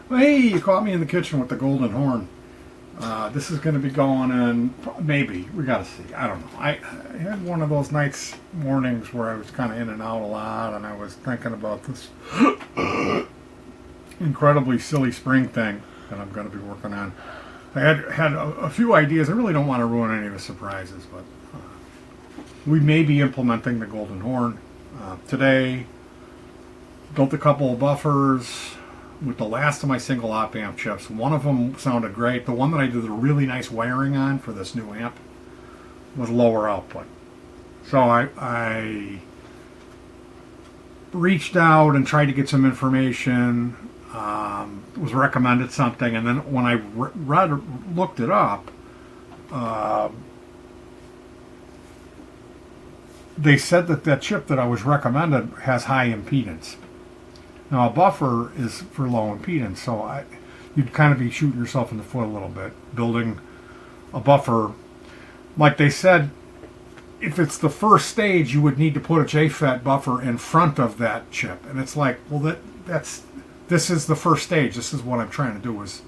Hey, you caught me in the kitchen with the golden horn. This is going to be going in, maybe. We got to see. I don't know. I had one of those nights, mornings where I was kind of in and out a lot, and I was thinking about this incredibly silly spring thing that I'm going to be working on. I had a few ideas. I really don't want to ruin any of the surprises, but we may be implementing the golden horn today. Built a couple of buffers with the last of my single op amp chips. One of them sounded great. The one that I did the really nice wiring on for this new amp was lower output. So I reached out and tried to get some information, was recommended something, and then when I looked it up, they said that that chip that I was recommended has high impedance. Now a buffer is for low impedance, so you'd kind of be shooting yourself in the foot a little bit, building a buffer. Like they said, if it's the first stage, you would need to put a JFET buffer in front of that chip. And it's like, well, this is the first stage. This is what I'm trying to do is,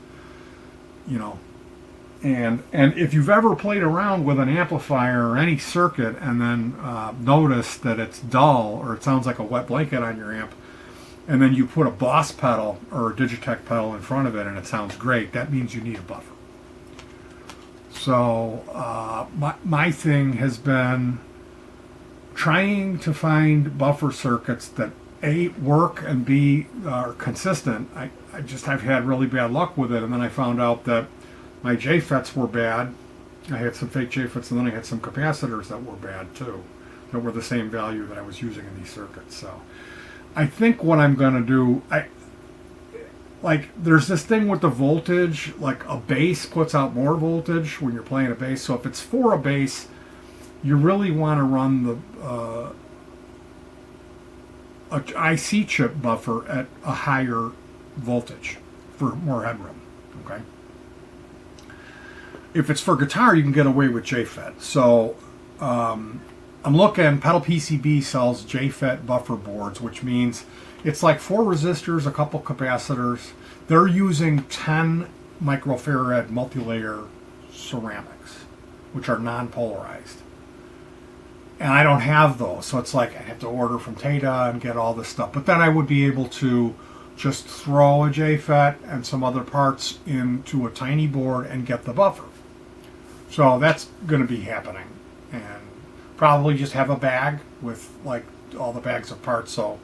and if you've ever played around with an amplifier or any circuit and then noticed that it's dull or it sounds like a wet blanket on your amp, and then you put a Boss pedal or a Digitech pedal in front of it and it sounds great, that means you need a buffer. So my thing has been trying to find buffer circuits that A, work, and B, are consistent. I've had really bad luck with it, and then I found out that my JFETs were bad. I had some fake JFETs, and then I had some capacitors that were bad too, that were the same value that I was using in these circuits. So I think what I'm going to do, there's this thing with the voltage, like a bass puts out more voltage when you're playing a bass. So if it's for a bass, you really want to run a IC chip buffer at a higher voltage for more headroom. Okay. If it's for guitar, you can get away with JFET. So I'm looking, Pedal PCB sells JFET buffer boards, which means it's like 4 resistors, a couple capacitors. They're using 10 microfarad multi-layer ceramics, which are non-polarized. And I don't have those, so it's like I have to order from Tata and get all this stuff. But then I would be able to just throw a JFET and some other parts into a tiny board and get the buffer. So that's going to be happening. And probably just have a bag with like all the bags of parts. So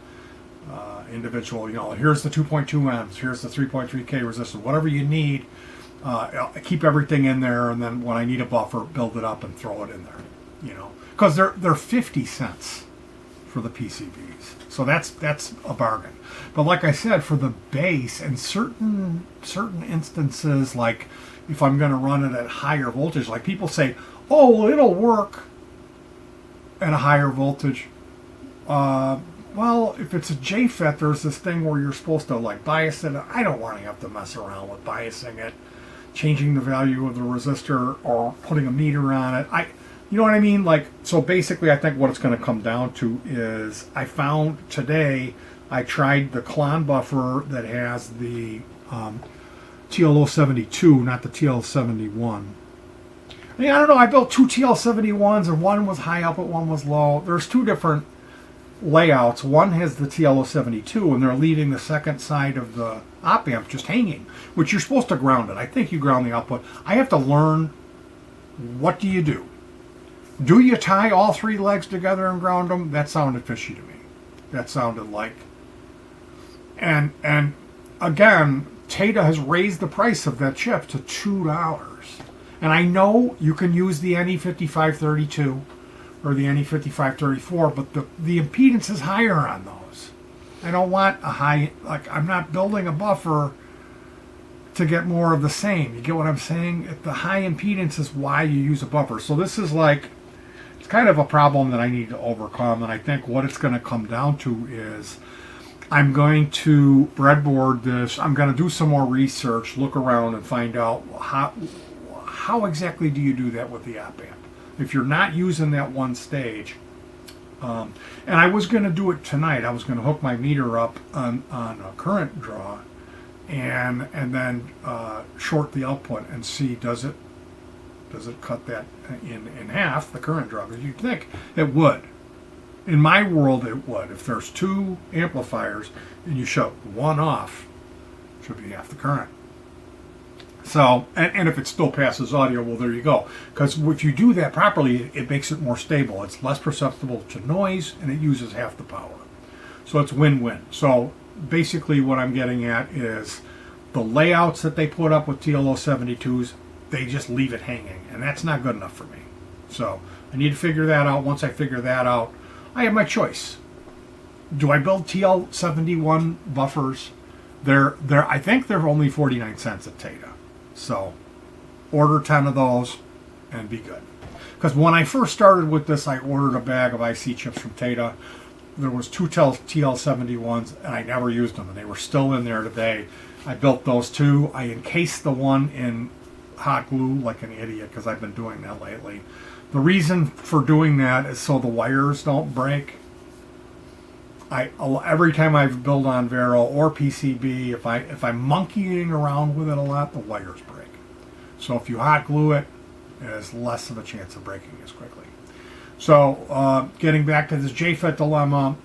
individual, here's the 2.2 amps, here's the 3.3K resistor, whatever you need. Keep everything in there, and then when I need a buffer, build it up and throw it in there. Because they're 50 cents for the PCBs, so that's a bargain. But like I said, for the bass and certain instances, like if I'm going to run it at higher voltage, like people say, oh, well, it'll work at a higher voltage. Well, if it's a JFET, there's this thing where you're supposed to like bias it. I don't want to have to mess around with biasing it, changing the value of the resistor, or putting a meter on it. You know what I mean? So basically, I think what it's going to come down to is I found today, I tried the Klon buffer that has the TL072, not the TL71. I don't know. I built 2 TL71s, and one was high output, one was low. There's 2 different layouts. One has the TL072, and they're leaving the second side of the op amp just hanging, which you're supposed to ground it. I think you ground the output. I have to learn, what do you do? Do you tie all 3 legs together and ground them? That sounded fishy to me. That sounded like... And again, Tata has raised the price of that chip to $2. And I know you can use the NE5532 or the NE5534, but the impedance is higher on those. I don't want a high... I'm not building a buffer to get more of the same. You get what I'm saying? The high impedance is why you use a buffer. So this is it's kind of a problem that I need to overcome, and I think what it's going to come down to is I'm going to breadboard this. I'm going to do some more research, look around, and find out how exactly do you do that with the op amp. If you're not using that one stage, and I was going to do it tonight. I was going to hook my meter up on a current draw and then short the output and see does it cut that in half, the current drop. As you'd think it would. In my world, it would. If there's two amplifiers and you shut one off, it should be half the current. So, and if it still passes audio, well, there you go. Because if you do that properly, it makes it more stable. It's less susceptible to noise, and it uses half the power. So it's win-win. So basically what I'm getting at is the layouts that they put up with TLO72s, they just leave it hanging, and that's not good enough for me. So I need to figure that out. Once I figure that out, I have my choice. Do I build TL71 buffers? I think they're only 49 cents at Tata. So order 10 of those and be good. Because when I first started with this, I ordered a bag of IC chips from Tata. There was two TL71s, and I never used them, and they were still in there today. I built those two. I encased the one in hot glue like an idiot because I've been doing that lately. The reason for doing that is so the wires don't break. Every time I build on Vero or PCB, if I'm monkeying around with it a lot, the wires break. So if you hot glue it, there's less of a chance of breaking as quickly. So getting back to this JFET dilemma,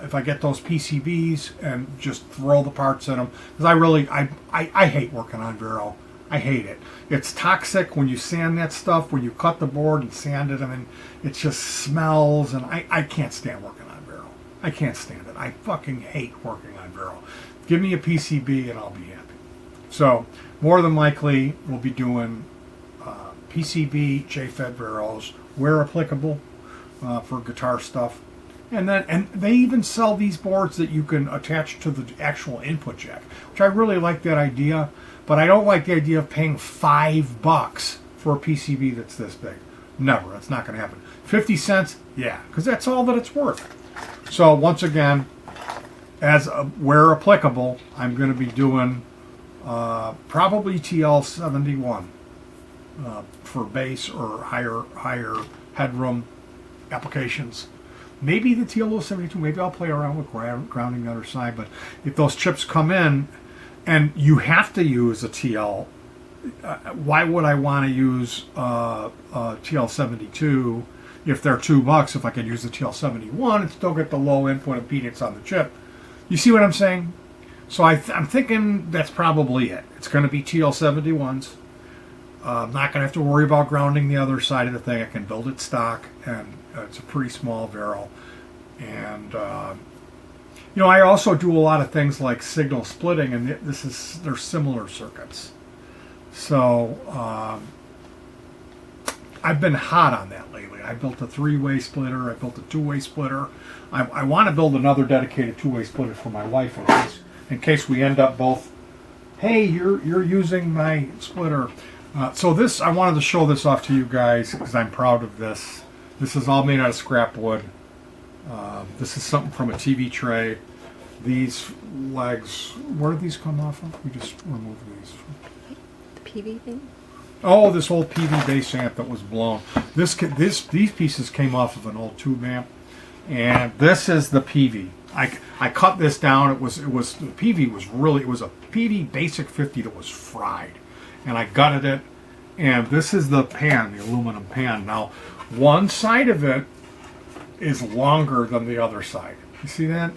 if I get those PCBs and just throw the parts in them, because I hate working on Vero. I hate it. It's toxic when you sand that stuff, when you cut the board and sand it, and it just smells, and I can't stand working on Vero. I can't stand it. I fucking hate working on Vero. Give me a PCB and I'll be happy. So more than likely we'll be doing PCB JFET Veros where applicable for guitar stuff. And they even sell these boards that you can attach to the actual input jack, which I really like that idea. But I don't like the idea of paying $5 for a PCB that's this big. Never. That's not going to happen. 50 cents? Yeah, because that's all that it's worth. So once again, where applicable, I'm going to be doing probably TL71 for bass or higher headroom applications. Maybe the TLO72, maybe I'll play around with grounding the other side. But if those chips come in, and you have to use a TL. Why would I want to use TL72 if they're $2? If I could use the TL71 and still get the low input impedance on the chip. You see what I'm saying? So I'm thinking that's probably it. It's going to be TL71s. I'm not going to have to worry about grounding the other side of the thing. I can build it stock, and it's a pretty small Vero. And I also do a lot of things like signal splitting, and they're similar circuits. So I've been hot on that lately. I built a 3-way splitter. I built a 2-way splitter. I want to build another dedicated 2-way splitter for my wife in case we end up both. Hey, you're using my splitter. So this, I wanted to show this off to you guys because I'm proud of this. This is all made out of scrap wood. This is something from a TV tray. These legs, where did these come off of? We just removed these. The PV thing? Oh, this old PV bass amp that was blown. These pieces came off of an old tube amp, and this is the PV. I cut this down. It was the PV was really, it was a PV Basic 50 that was fried, and I gutted it. And this is the pan, the aluminum pan. Now, one side of it is longer than the other side. You see that?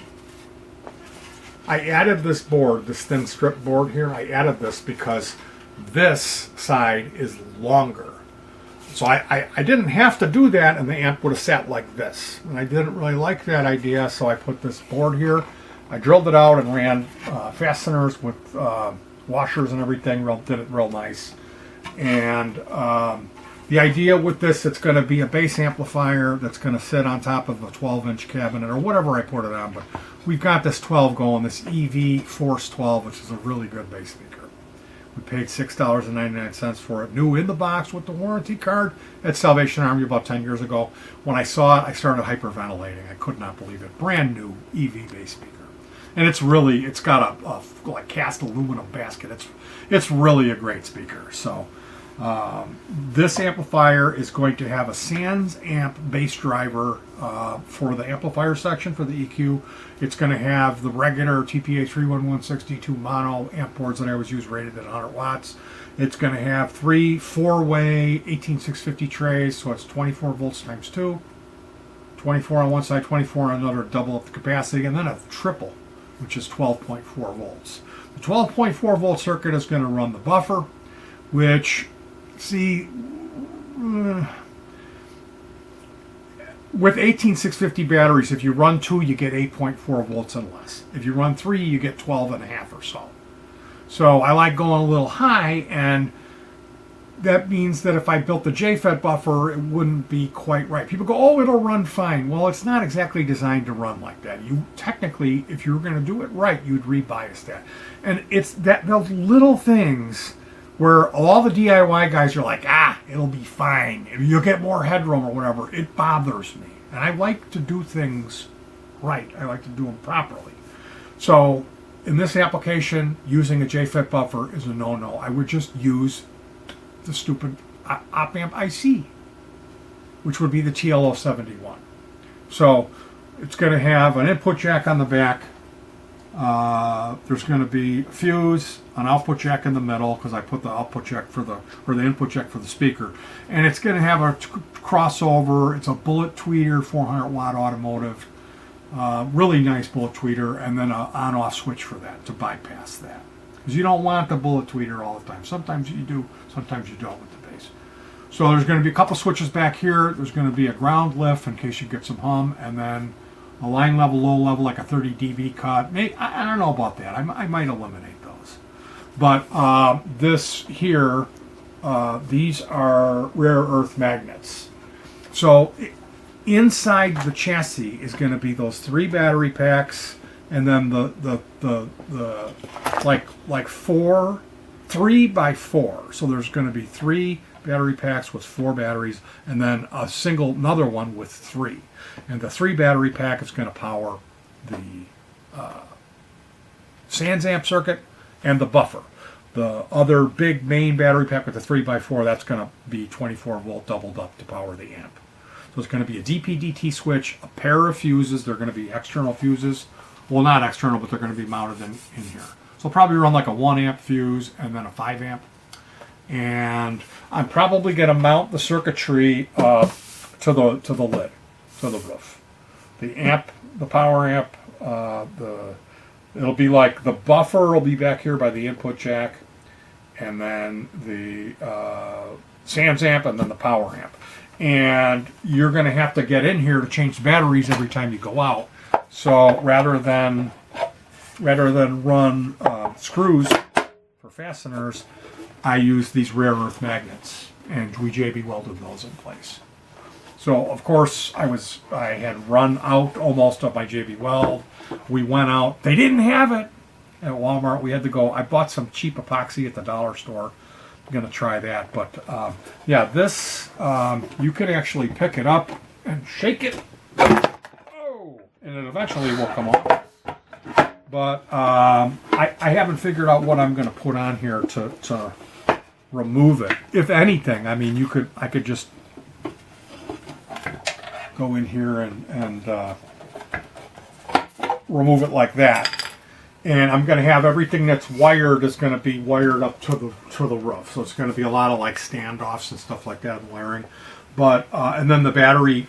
I added this board, this thin strip board here. I added this because this side is longer. So I didn't have to do that, and the amp would have sat like this. And I didn't really like that idea, so I put this board here. I drilled it out and ran fasteners with washers and everything. Did it real nice. And the idea with this, it's going to be a bass amplifier that's going to sit on top of a 12-inch cabinet or whatever I put it on. But we've got this 12 going, this EV Force 12, which is a really good bass speaker. We paid $6.99 for it, new in the box with the warranty card at Salvation Army about 10 years ago. When I saw it, I started hyperventilating. I could not believe it. Brand new EV bass speaker. And it's got a like cast aluminum basket. It's really a great speaker. So This amplifier is going to have a Sans amp bass driver for the amplifier section for the EQ. It's going to have the regular TPA 31162 mono amp boards that I always use rated at 100 watts. It's going to have 3 4-way 18650 trays, so it's 24 volts times 2. 24 on one side, 24 on another, double up the capacity, and then a triple, which is 12.4 volts. The 12.4 volt circuit is going to run the buffer, which, see, with 18650 batteries, if you run 2, you get 8.4 volts and less. If you run 3, you get 12 and a half or so. So I like going a little high, and that means that if I built the JFET buffer, it wouldn't be quite right. People go, oh, it'll run fine. Well, it's not exactly designed to run like that. You technically, if you were going to do it right, you'd rebias that. And it's that those little things where all the DIY guys are like, it'll be fine. You'll get more headroom or whatever. It bothers me. And I like to do things right. I like to do them properly. So in this application, using a JFET buffer is a no-no. I would just use the stupid op-amp IC, which would be the TLO71. So it's going to have an input jack on the back. There's going to be a fuse, an output jack in the middle, because I put the output jack for the input jack for the speaker, and it's going to have a crossover. It's a bullet tweeter, 400 watt automotive, really nice bullet tweeter, and then an on-off switch for that to bypass that, because you don't want the bullet tweeter all the time. Sometimes you do, sometimes you don't with the bass. So there's going to be a couple switches back here. There's going to be a ground lift in case you get some hum, and then a line level, low level, like a 30 dB cut. I don't know about that. I might eliminate those. But this here, these are rare earth magnets. So inside the chassis is going to be those 3 battery packs, and then the like 3 by 4. So there's going to be 3 battery packs with 4 batteries, and then another one with 3. And the 3 battery pack is going to power the Sans amp circuit and the buffer. The other big main battery pack with the 3 by 4, that's going to be 24 volt doubled up to power the amp. So it's going to be a DP-DT switch, a pair of fuses. They're going to be external fuses. Well, not external, but they're going to be mounted in here. So I'll probably run like a 1 amp fuse and then a 5 amp. And I'm probably going to mount the circuitry to the lid, to the roof. The amp, the power amp, it'll be like the buffer will be back here by the input jack, and then the Sans amp, and then the power amp. And you're going to have to get in here to change the batteries every time you go out. So rather than run screws for fasteners, I use these rare earth magnets, and we JB welded those in place. So of course I had run out almost of my JB weld. We went out. They didn't have it at Walmart. We had to go. I bought some cheap epoxy at the dollar store. I'm gonna try that. But yeah, this you could actually pick it up and shake it. Oh, and it eventually will come off. But I haven't figured out what I'm going to put on here to remove it. If anything, I mean, I could just go in here and remove it like that. And I'm going to have everything that's wired is going to be wired up to the roof. So it's going to be a lot of like standoffs and stuff like that wiring. But and then the battery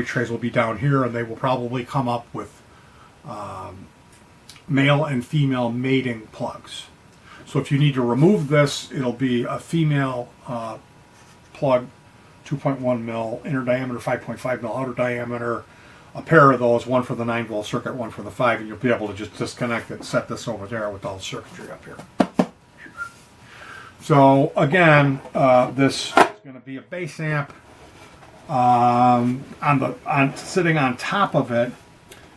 trays will be down here, and they will probably come up with male and female mating plugs. So if you need to remove this, it'll be a female plug, 2.1 mil inner diameter, 5.5 mil outer diameter, a pair of those, one for the 9 volt circuit, one for the 5, and you'll be able to just disconnect it and set this over there with all the circuitry up here. So again, this is going to be a bass amp. Sitting on top of it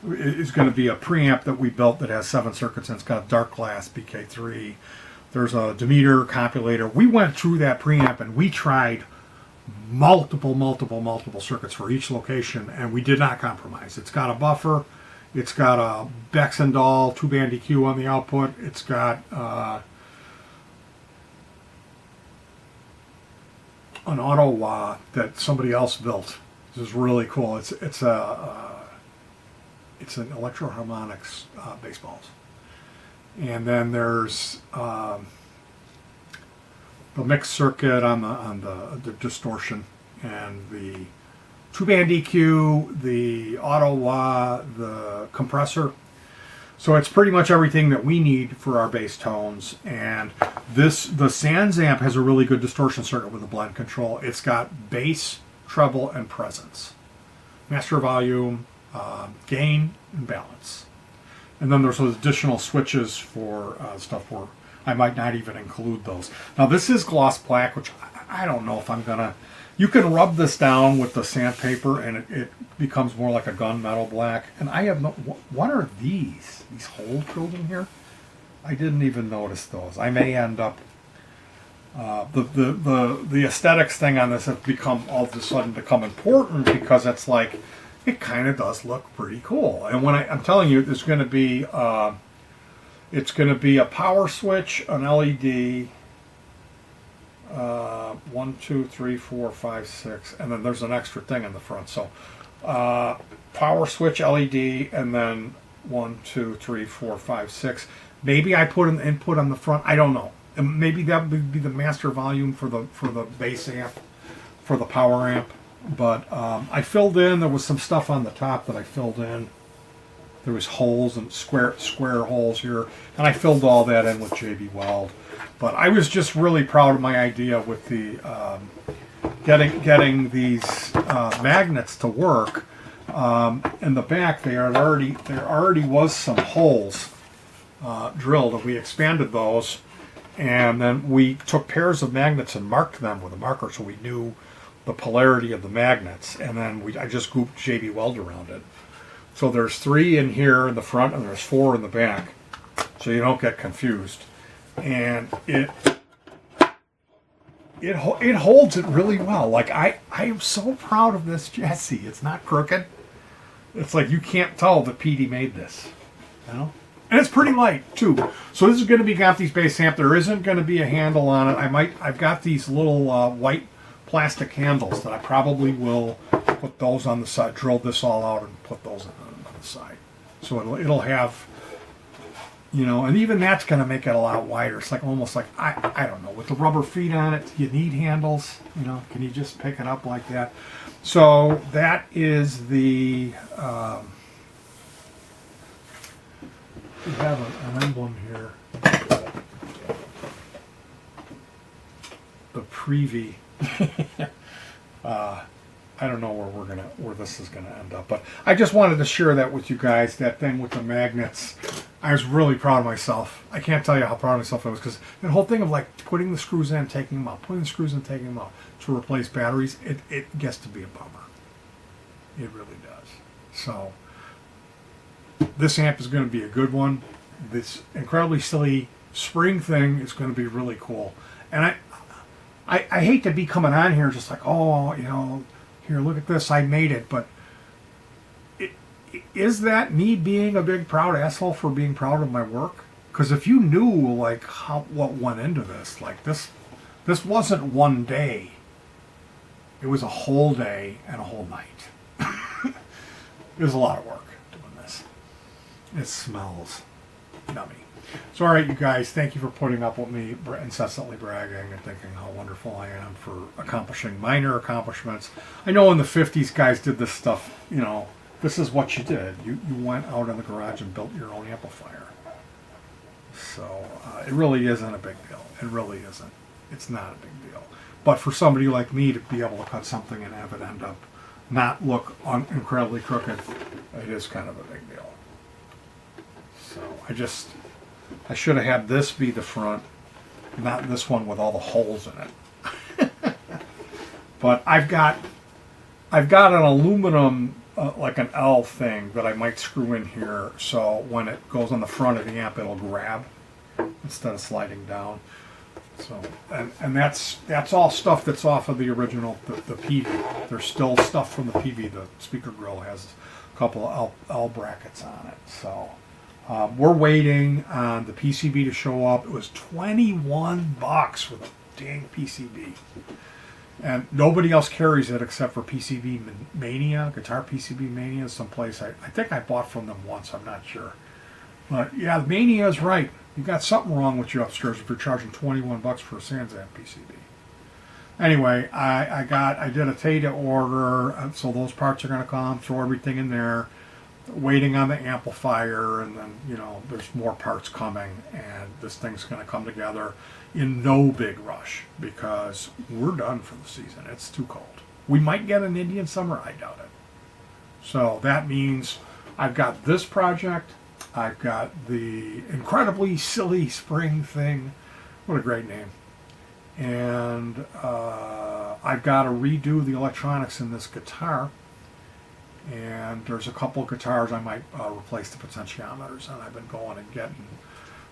is going to be a preamp that we built that has 7 circuits, and it's got a dark glass BK3. There's a Demeter compulator. We went through that preamp and we tried multiple circuits for each location, and we did not compromise. It's got a buffer, it's got a Baxandall 2-band EQ on the output, it's got an auto wah that somebody else built. This is really cool. It's an electro-harmonics baseballs. And then there's the mixed circuit on the distortion, and the two-band EQ, the auto wah, the compressor. So it's pretty much everything that we need for our bass tones. And the Sans amp has a really good distortion circuit with a blend control. It's got bass, treble, and presence, master volume, gain, and balance. And then there's those additional switches for stuff where I might not even include those. Now this is gloss black, which I don't know if I'm gonna. You can rub this down with the sandpaper, and it becomes more like a gunmetal black. And I have no. What are these? These holes drilled in here? I didn't even notice those. I may end up. The aesthetics thing on this has become all of a sudden become important, because it's like it kind of does look pretty cool. And when I'm telling you, there's going to be it's going to be a power switch, an LED. 1, 2, 3, 4, 5, 6, and then there's an extra thing in the front. So power switch, LED, and then 1, 2, 3, 4, 5, 6. Maybe I put an input on the front. I don't know. And maybe that would be the master volume for the bass amp, for the power amp. But I filled in. There was some stuff on the top that I filled in. There was holes and square holes here, and I filled all that in with JB Weld. But I was just really proud of my idea with the getting these magnets to work. In the back, there already was some holes drilled, and we expanded those, and then we took pairs of magnets and marked them with a marker so we knew the polarity of the magnets, and then I just grouped JB Weld around it. So there's 3 in here in the front, and there's 4 in the back, so you don't get confused. And it holds it really well. Like I am so proud of this Jesse. It's not crooked. It's like you can't tell that Petey made this, you know. And it's pretty light too. So this is going to be got these bass amp. There isn't going to be a handle on it. I've got these little white plastic handles that I probably will put those on the side. Drill this all out and put those on the side. So it'll have. You know, and even that's going to make it a lot wider. It's like almost like, I don't know, with the rubber feet on it, you need handles. You know, can you just pick it up like that? So that is the, we have an emblem here. The Previe. I don't know where this is gonna end up, but I just wanted to share that with you guys. That thing with the magnets, I was really proud of myself. I can't tell you how proud of myself I was, because the whole thing of like putting the screws in, taking them out, putting the screws in, taking them out to replace batteries, it gets to be a bummer. It really does. So this amp is going to be a good one. This incredibly silly spring thing is going to be really cool, and I hate to be coming on here just like, oh, you know. Here, look at this, I made it, but is that me being a big proud asshole for being proud of my work? Because if you knew like what went into this, like this wasn't one day. It was a whole day and a whole night. It was a lot of work doing this. It smells yummy. So, all right, you guys, thank you for putting up with me incessantly bragging and thinking how wonderful I am for accomplishing minor accomplishments. I know in the 50s, guys did this stuff, you know, this is what you did. You went out in the garage and built your own amplifier. So, it really isn't a big deal. It really isn't. It's not a big deal. But for somebody like me to be able to cut something and have it end up not look incredibly crooked, it is kind of a big deal. So, I should have had this be the front, not this one with all the holes in it. But I've got an aluminum, like an L thing that I might screw in here, so when it goes on the front of the amp, it'll grab instead of sliding down. So, and that's all stuff that's off of the original, the PV. There's still stuff from the PV. The speaker grill has a couple of L brackets on it. So. We're waiting on the PCB to show up. It was $21 for the dang PCB. And nobody else carries it except for PCB Mania, Guitar PCB Mania, someplace. I think I bought from them once, I'm not sure. But yeah, Mania is right. You got something wrong with you upstairs if you're charging $21 for a Sanzan PCB. Anyway, I did a TATA order, so those parts are going to come, throw everything in there, waiting on the amplifier, and then, there's more parts coming, and this thing's going to come together in no big rush, because we're done for the season. It's too cold. We might get an Indian summer, I doubt it. So that means I've got this project, I've got the incredibly silly spring thing, what a great name, and I've got to redo the electronics in this guitar, and there's a couple guitars I might replace the potentiometers, and I've been going and getting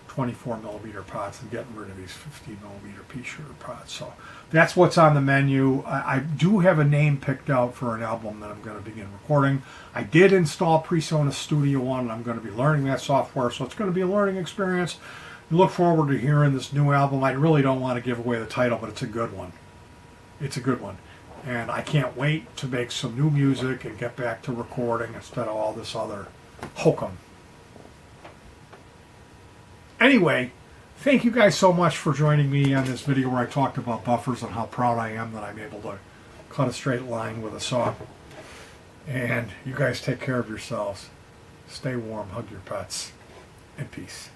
24 millimeter pots and getting rid of these 50 millimeter pea shooter pots. So that's what's on the menu. I do have a name picked out for an album that I'm going to begin recording. I did install PreSonus Studio One, and I'm going to be learning that software, so it's going to be a learning experience. Look forward to hearing this new album. I really don't want to give away the title, but it's a good one. It's a good one. And I can't wait to make some new music and get back to recording instead of all this other hokum. Anyway, thank you guys so much for joining me on this video where I talked about buffers and how proud I am that I'm able to cut a straight line with a saw. And you guys take care of yourselves. Stay warm, hug your pets, and peace.